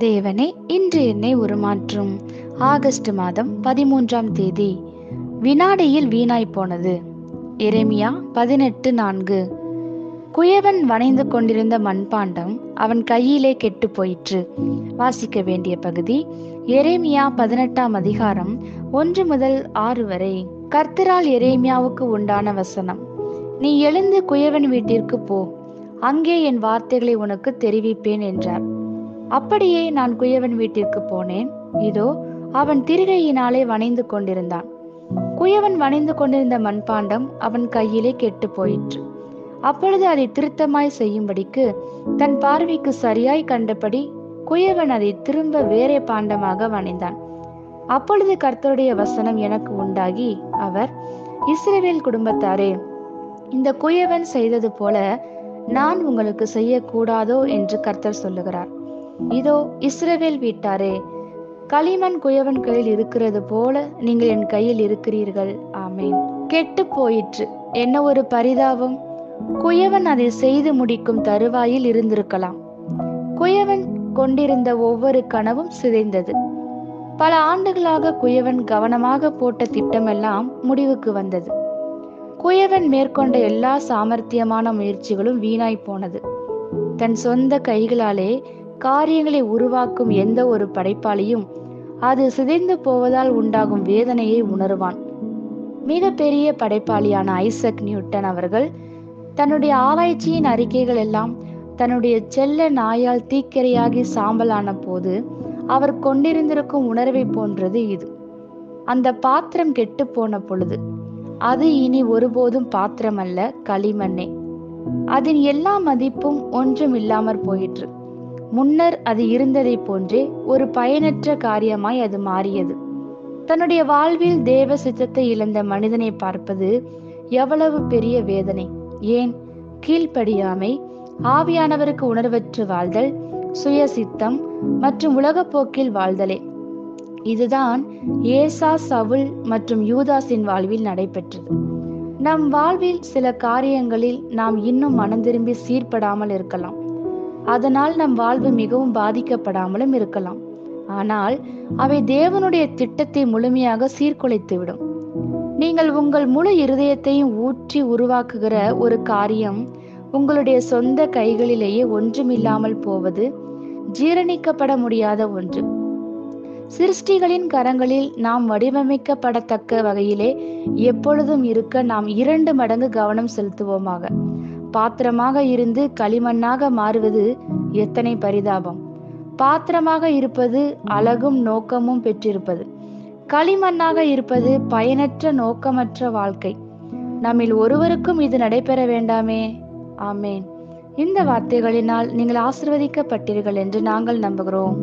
தேவனே, இன்று என்னை உருமாற்றும். ஆகஸ்ட் மாதம் 13ஆம் தேதி. வினாடியில் வீணாய் போனது. எரேமியா 18:4. குயவன் வனைந்து கொண்டிருந்த மண்பாண்டம் அவன் கையிலே கெட்டு போயிற்று. வாசிக்க வேண்டிய பகுதி எரேமியா 18ஆம் அதிகாரம் 1 முதல் 6 வரை. கர்த்தரால் எரேமியாவுக்கு உண்டான வசனம்: நீ எழுந்து குயவன் வீட்டிற்கு போ, அங்கே என் வார்த்தைகளை உனக்கு தெரிவிப்பேன் என்றார். அப்படியே நான் குயவன் வீட்டிற்கு போனேன். இதோ, அவன் திரிகையினாலே வனைந்து கொண்டிருந்தான். குயவன் வனைந்து கொண்டிருந்த மண்பாண்டம் அவன் கையிலே கெட்டு போயிற்று. அப்பொழுது அதை திருத்தமாய் செய்யும்படிக்கு தன் பார்வைக்கு சரியாய் கண்டபடி குயவன் அதை திரும்ப வேறே பாண்டமாக வனைந்தான். அப்பொழுது கர்த்தருடைய வசனம் எனக்கு உண்டாகி, அவர்: இஸ்ரவேல் குடும்பத்தாரே, இந்த குயவன் செய்தது போல நான் உங்களுக்கு செய்யக்கூடாதோ என்று கர்த்தர் சொல்லுகிறார். இதோ, இஸ்ரவேல் வீட்டாரே, களிமண் குயவன் கையில் இருக்கிறது போல நீங்கள் என் கையில் இருக்கிறீர்கள். ஆமேன். கெட்டு போயிற்று. என்ன ஒரு பரிதாபம்! குயவன் அதை செய்து முடிக்கும் தருவாயில் இருந்திருக்கலாம். குயவன் கொண்டிருந்த ஒவ்வொரு கனவும் சிதைந்தது. பல ஆண்டுகளாக குயவன் கவனமாக போட்ட திட்டமெல்லாம் முடிவுக்கு வந்தது. குயவன் மேற்கொண்ட எல்லா சாமர்த்தியமான முயற்சிகளும் வீணாய் போனது. தன் சொந்த கைகளாலே காரியங்களை உருவாக்கும் எந்த ஒரு படைப்பாளியும் அது சிதைந்து போவதால் உண்டாகும் வேதனையை உணருவான். மிக பெரிய படைப்பாளியான ஐசக் நியூட்டன் அவர்கள் தன்னுடைய ஆராய்ச்சியின் அறிக்கைகள் எல்லாம் தன்னுடைய செல்ல நாயால் தீக்கிரையாகி சாம்பலான போது அவர் கொண்டிருந்திருக்கும் உணர்வை போன்றது இது. அந்த பாத்திரம் கெட்டு போன பொழுது அது இனி ஒருபோதும் பாத்திரம் அல்ல, களிமண்ணே. அதன் எல்லா மதிப்பும் ஒன்றும் இல்லாமற் போயிற்று. முன்னர் அது இருந்ததை போன்றே ஒரு பயனற்ற காரியமாய் அது மாறியது. தன்னுடைய வாழ்வில் தேவ சித்தத்தை இழந்த மனிதனை பார்ப்பது எவ்வளவு பெரிய வேதனை! ஏன்? கீழ்ப்படியாமை, ஆவியானவருக்கு உணர்வற்று வாழ்தல், சுய சித்தம் மற்றும் உலகப்போக்கில் வாழ்தலே. இதுதான் ஏசா, சவுல் மற்றும் யூதாஸின் வாழ்வில் நடைபெற்றது. நம் வாழ்வில் சில காரியங்களில் நாம் இன்னும் மனம் திரும்பி சீர்படாமல் இருக்கலாம். அதனால் நம் வாழ்வு மிகவும் பாதிக்கப்படாமலும் இருக்கலாம். ஆனால் அவை தேவனுடைய திட்டத்தை முழுமையாக சீர்குலைத்துவிடும். நீங்கள் உங்கள் முழு இருதயத்தையும் ஊற்றி உருவாக்குகிற ஒரு காரியம் உங்களுடைய சொந்த கைகளிலேயே ஒன்றுமில்லாமல் போவது ஜீரணிக்கப்பட முடியாத ஒன்று. சிருஷ்டிகளின் கரங்களில் நாம் வடிவமைக்கப்படத்தக்க வகையிலே எப்பொழுதும் இருக்க நாம் 2 மடங்கு கவனம் செலுத்துவோமாக. பாத்திரமாக இருந்து களிமண்ணாக மாறுவது எத்தனை பரிதாபம்! பாத்திரமாக இருப்பது அழகும் நோக்கமும் பெற்றிருப்பது, களிமண்ணாக இருப்பது பயனற்ற நோக்கமற்ற வாழ்க்கை. நம்மில் ஒருவருக்கும் இது நடைபெற வேண்டாமே. ஆமேன். இந்த வார்த்தைகளினால் நீங்கள் ஆசீர்வதிக்கப்பட்டீர்கள் என்று நாங்கள் நம்புகிறோம்.